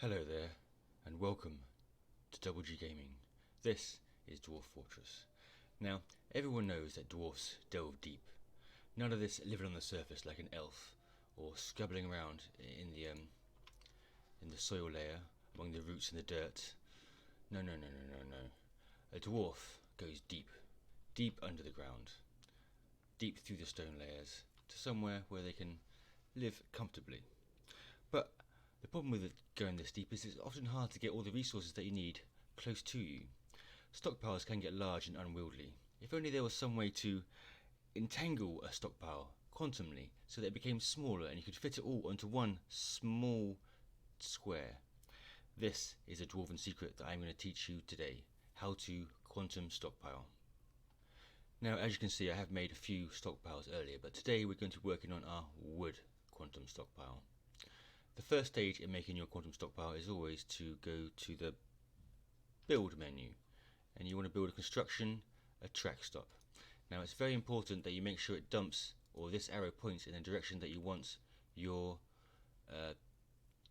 Hello there, and welcome to Double G Gaming. This is Dwarf Fortress. Now, everyone knows that dwarfs delve deep. None of this living on the surface like an elf, or scubbling around in the soil layer, among the roots and the dirt. No, no, no, no, no, no. A dwarf goes deep, deep under the ground, deep through the stone layers, to somewhere where they can live comfortably. But the problem with going this deep is it's often hard to get all the resources that you need close to you. Stockpiles can get large and unwieldy. If only there was some way to entangle a stockpile quantumly so that it became smaller and you could fit it all onto one small square. This is a dwarven secret that I'm going to teach you today, how to quantum stockpile. Now, as you can see, I have made a few stockpiles earlier, but today we're going to be working on our wood quantum stockpile. The first stage in making your quantum stockpile is always to go to the build menu, and you want to build a construction, a track stop. Now it's very important that you make sure it dumps, or this arrow points in the direction that you want your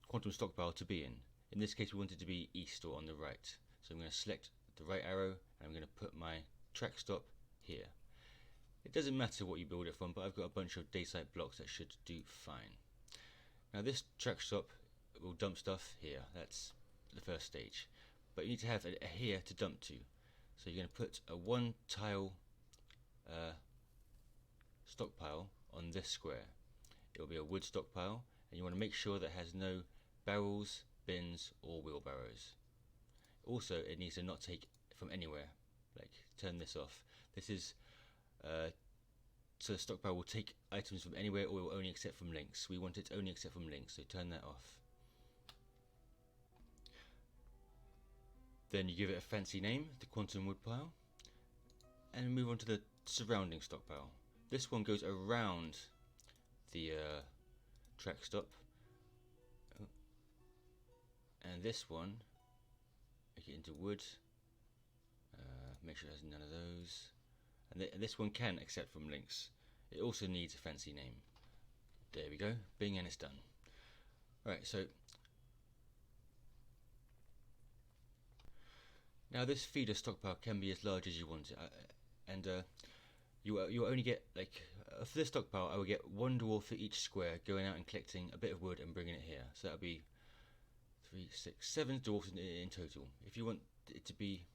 quantum stockpile to be in. In this case we want it to be east or on the right. So I'm going to select the right arrow and I'm going to put my track stop here. It doesn't matter what you build it from, but I've got a bunch of dacite blocks that should do fine. Now this track stop will dump stuff here, that's the first stage. But you need to have a here to dump to. So you're going to put a one tile stockpile on this square. It will be a wood stockpile, and you want to make sure that it has no barrels, bins or wheelbarrows. Also it needs to not take from anywhere, like turn this off. This is so the stockpile will take items from anywhere or will only accept from links. We want it to only accept from links, so turn that off. Then you give it a fancy name, the quantum wood pile, and move on to the surrounding stockpile. This one goes around the track stop, and this one, make it into wood, make sure it has none of those. And this one can accept from links. It also needs a fancy name. There we go, bing, and it's done. Right, so now this feeder stockpile can be as large as you want it, and you only get, like, for this stockpile I will get one dwarf for each square, going out and collecting a bit of wood and bringing it here. So that'll be 3, 6, 7 dwarfs in total. If you want it to be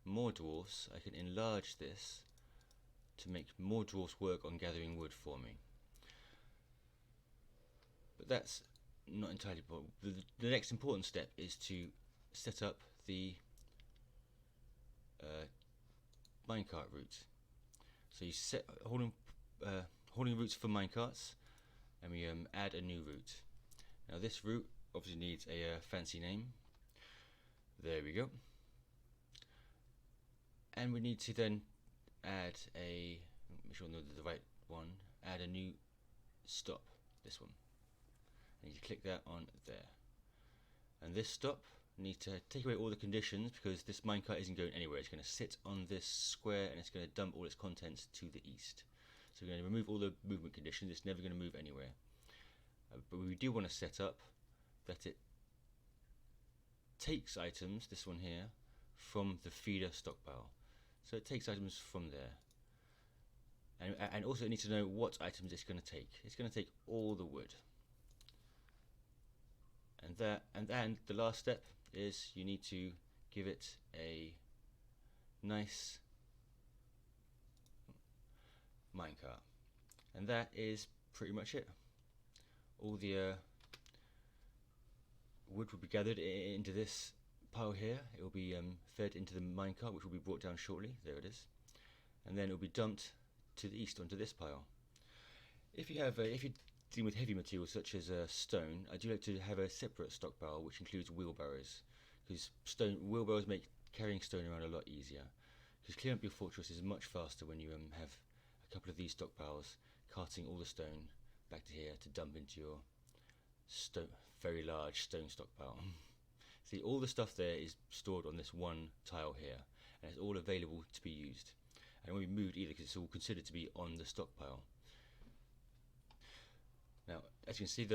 more dwarfs, I can enlarge this to make more dwarfs work on gathering wood for me. But that's not entirely important. The next important step is to set up the minecart route. So you set holding routes for minecarts, and we add a new route. Now this route obviously needs a fancy name. There we go. And we need to then add a, make sure the right one, add a new stop, this one. And you click that on there. And this stop needs to take away all the conditions, because this minecart isn't going anywhere. It's going to sit on this square and it's going to dump all its contents to the east. So we're going to remove all the movement conditions. It's never going to move anywhere. But we do want to set up that it takes items, this one here, from the feeder stockpile. So it takes items from there. And also it needs to know what items it's going to take. It's going to take all the wood. And then the last step is you need to give it a nice minecart. And that is pretty much it. All the wood will be gathered into this pile here. It will be fed into the minecart, which will be brought down shortly. There it is. And then it will be dumped to the east onto this pile. If you're dealing with heavy materials such as stone, I do like to have a separate stockpile which includes wheelbarrows, because wheelbarrows make carrying stone around a lot easier. Because clearing up your fortress is much faster when you have a couple of these stockpiles carting all the stone back to here to dump into your very large stone stockpile. See, all the stuff there is stored on this one tile here, and it's all available to be used. And it won't be moved either, because it's all considered to be on the stockpile. Now, as you can see,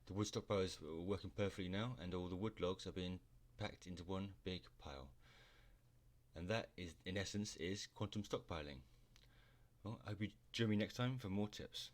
The wood stockpile is working perfectly now, and all the wood logs are being packed into one big pile. And that is, in essence, is quantum stockpiling. Well, I hope you join me next time for more tips.